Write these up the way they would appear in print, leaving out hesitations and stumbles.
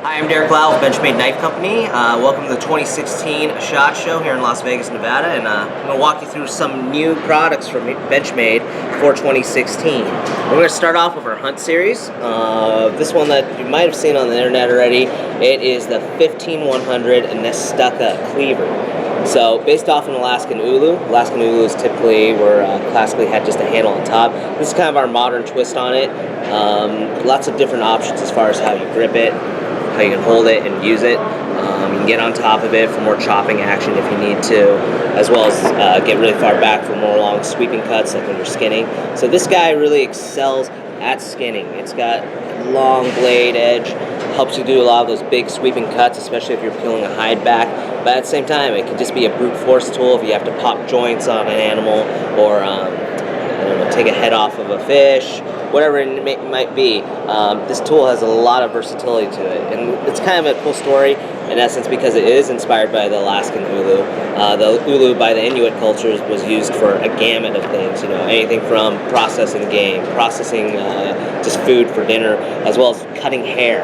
Hi, I'm Derek Lau with Benchmade Knife Company. Welcome to the 2016 SHOT Show here in Las Vegas, Nevada, and I'm going to walk you through some new products from Benchmade for 2016. We're going to start off with our Hunt series. This one that you might have seen on the internet already. It is the 15100 Nestucca Cleaver. So, based off an Alaskan Ulu. Alaskan Ulus typically were classically had just a handle on top. This is kind of our modern twist on it. Lots of different options as far as how you grip it, how you can hold it and use it. You can get on top of it for more chopping action if you need to, as well as get really far back for more long sweeping cuts like when you're skinning. So this guy really excels at skinning. It's got long blade edge, helps you do a lot of those big sweeping cuts, especially if you're peeling a hide back. But at the same time, it can just be a brute force tool if you have to pop joints on an animal or take a head off of a fish, whatever it might be. This tool has a lot of versatility to it, and it's kind of a cool story in essence because it is inspired by the Alaskan Ulu. The Ulu by the Inuit cultures was used for a gamut of things, anything from processing game, processing just food for dinner, as well as cutting hair,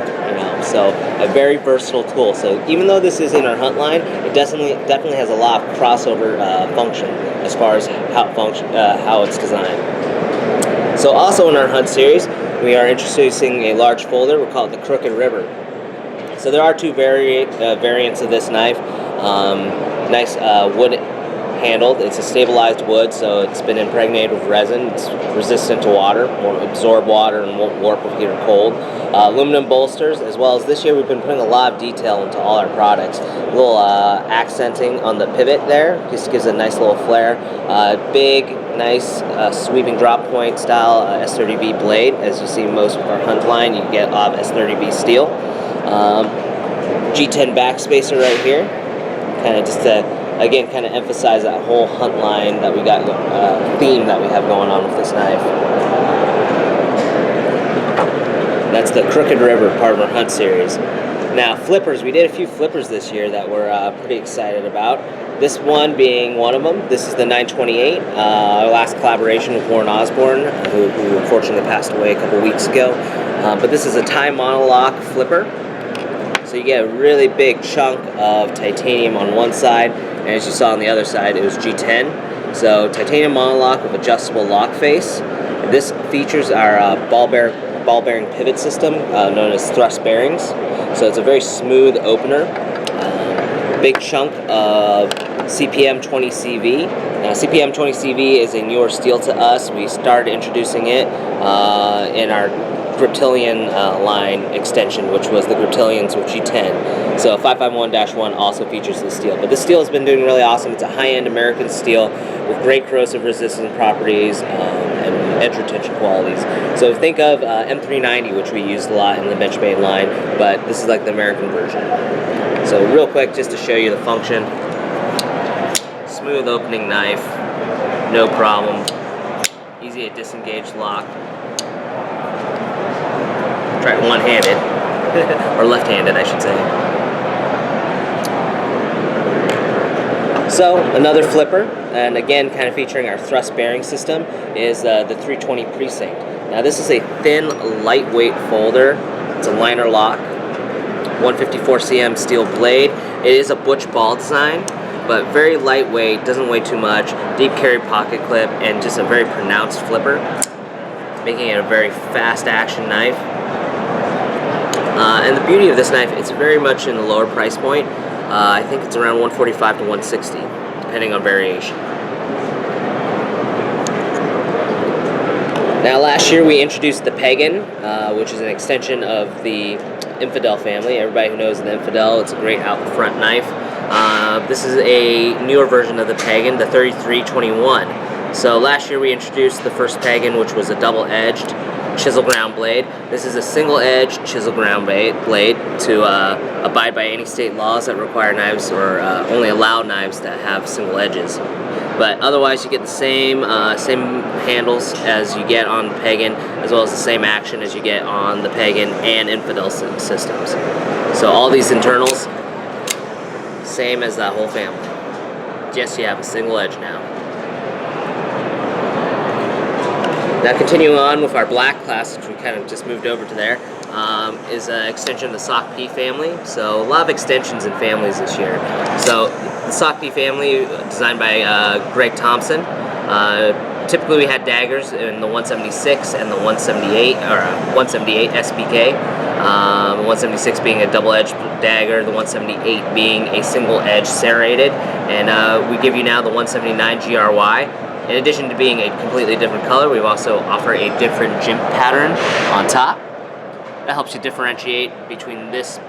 so a very versatile tool. So even though this is in our Hunt line, it definitely has a lot of crossover function as far as how it's designed. So also in our Hunt series, we are introducing a large folder. We call it the Crooked River. So there are two variants of this knife. Nice wood handled. It's a stabilized wood, so it's been impregnated with resin. It's resistant to water, won't absorb water and won't warp with heat or cold. Aluminum bolsters, as well as this year we've been putting a lot of detail into all our products. A little accenting on the pivot there, just gives a nice little flair. Big, nice sweeping drop point style S30V blade. As you see most of our Hunt line, you get S30V steel. G10 backspacer right here, kind of just to again kind of emphasize that whole Hunt line that we got theme that we have going on with this knife. That's the Crooked River, part of our Hunt series. Now flippers, we did a few flippers this year that we're pretty excited about. This one being one of them. This is the 928, our last collaboration with Warren Osborne, who unfortunately passed away a couple weeks ago. But this is a Thai monolock flipper. So you get a really big chunk of titanium on one side, and as you saw on the other side, it was G10. So titanium monolock with adjustable lock face. And this features our ball bearing pivot system known as thrust bearings. So it's a very smooth opener. Big chunk of CPM 20CV. Now CPM 20CV is a newer steel to us. We started introducing it in our Griptilian line extension, which was the Griptilians with G10. So 551-1 also features this steel. But this steel has been doing really awesome. It's a high-end American steel with great corrosive resistance properties and edge retention qualities. So think of M390, which we used a lot in the Benchmade line, but this is like the American version. So real quick, just to show you the function. Smooth opening knife, no problem. Easy to disengage lock. Try it one-handed, or left-handed, I should say. So another flipper, and again, kind of featuring our thrust bearing system, is the 320 Precinct. Now this is a thin, lightweight folder. It's a liner lock, 154 cm steel blade. It is a butch ball design, but very lightweight, doesn't weigh too much, deep carry pocket clip, and just a very pronounced flipper, making it a very fast action knife. And the beauty of this knife, it's very much in the lower price point. I think it's around $145 to $160, depending on variation. Now last year we introduced the Pagan, which is an extension of the Infidel family. Everybody who knows the Infidel, it's a great out front knife. This is a newer version of the Pagan, the 3321. So last year we introduced the first Pagan, which was a double-edged chisel ground blade. This is a single edge chisel ground blade to abide by any state laws that require knives or only allow knives that have single edges. But otherwise you get the same handles as you get on the Pagan, as well as the same action as you get on the Pagan and Infidel systems. So all these internals, same as that whole family. Just you have a single edge now. Now continuing on with our black class, which we kind of just moved over to there, is an extension of the SOCP family. So a lot of extensions and families this year. So the SOCP family, designed by Greg Thompson. Typically we had daggers in the 176 and the 178, or 178 SBK. The 176 being a double-edged dagger, the 178 being a single-edged serrated, and we give you now the 179 GRY. In addition to being a completely different color, we also offer a different jimp pattern on top. That helps you differentiate between this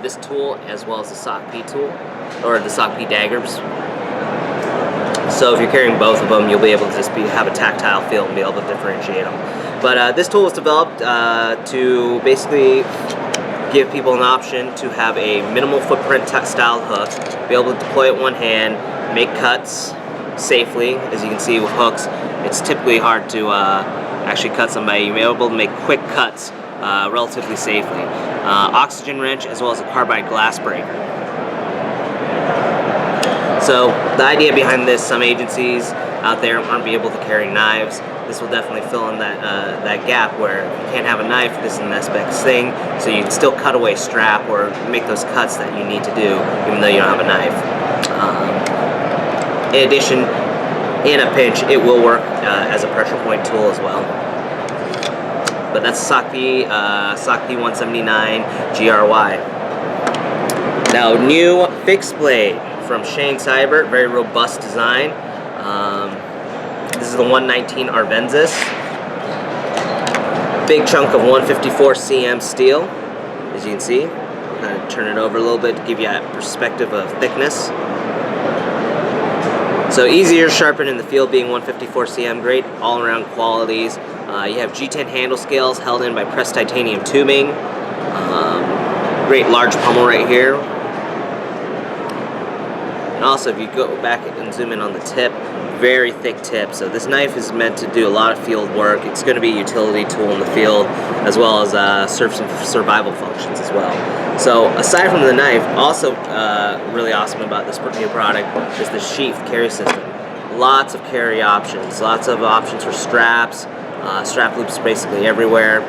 this tool as well as the SOCP tool, or the SOCP daggers. So if you're carrying both of them, you'll be able to just have a tactile feel and be able to differentiate them. But this tool was developed to basically give people an option to have a minimal footprint style hook, be able to deploy it one hand, make cuts safely. As you can see with hooks, it's typically hard to actually cut somebody. You'll be able to make quick cuts relatively safely. Oxygen wrench as well as a carbide glass breaker. So the idea behind this, some agencies out there aren't be able to carry knives. This will definitely fill in that gap where you can't have a knife, this is the next best thing, so you can still cut away strap or make those cuts that you need to do even though you don't have a knife. In addition, in a pinch, it will work as a pressure point tool as well. But that's SOCP 179 GRY. Now, new fixed blade from Shane Seibert, very robust design. This is the 119 Arvenis. Big chunk of 154 cm steel, as you can see. Kind of turn it over a little bit to give you a perspective of thickness. So easier, sharpen in the field, being 154 cm, great all-around qualities. You have G10 handle scales held in by pressed titanium tubing. Great large pommel right here. And also, if you go back and zoom in on the tip, very thick tip. So this knife is meant to do a lot of field work. It's going to be a utility tool in the field, as well as serve some survival functions as well. So aside from the knife, also really awesome about this new product is the sheath carry system. Lots of carry options, lots of options for straps, strap loops basically everywhere.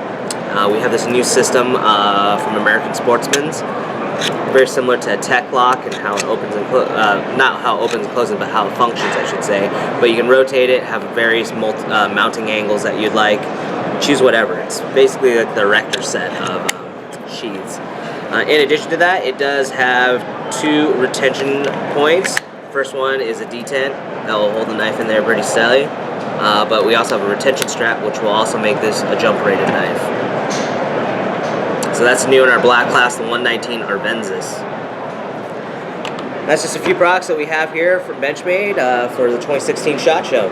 We have this new system from American Sportsman's, very similar to a tech lock and how it opens and not how it opens and closes, but how it functions, I should say. But you can rotate it, have various mounting angles that you'd like, choose whatever. It's basically like the Rector set of sheaths. In addition to that, it does have two retention points. First one is a detent that will hold the knife in there pretty steady, but we also have a retention strap which will also make this a jump rated knife. So that's new in our black class, the 119 Arvenis. That's just a few products that we have here from Benchmade for the 2016 SHOT Show.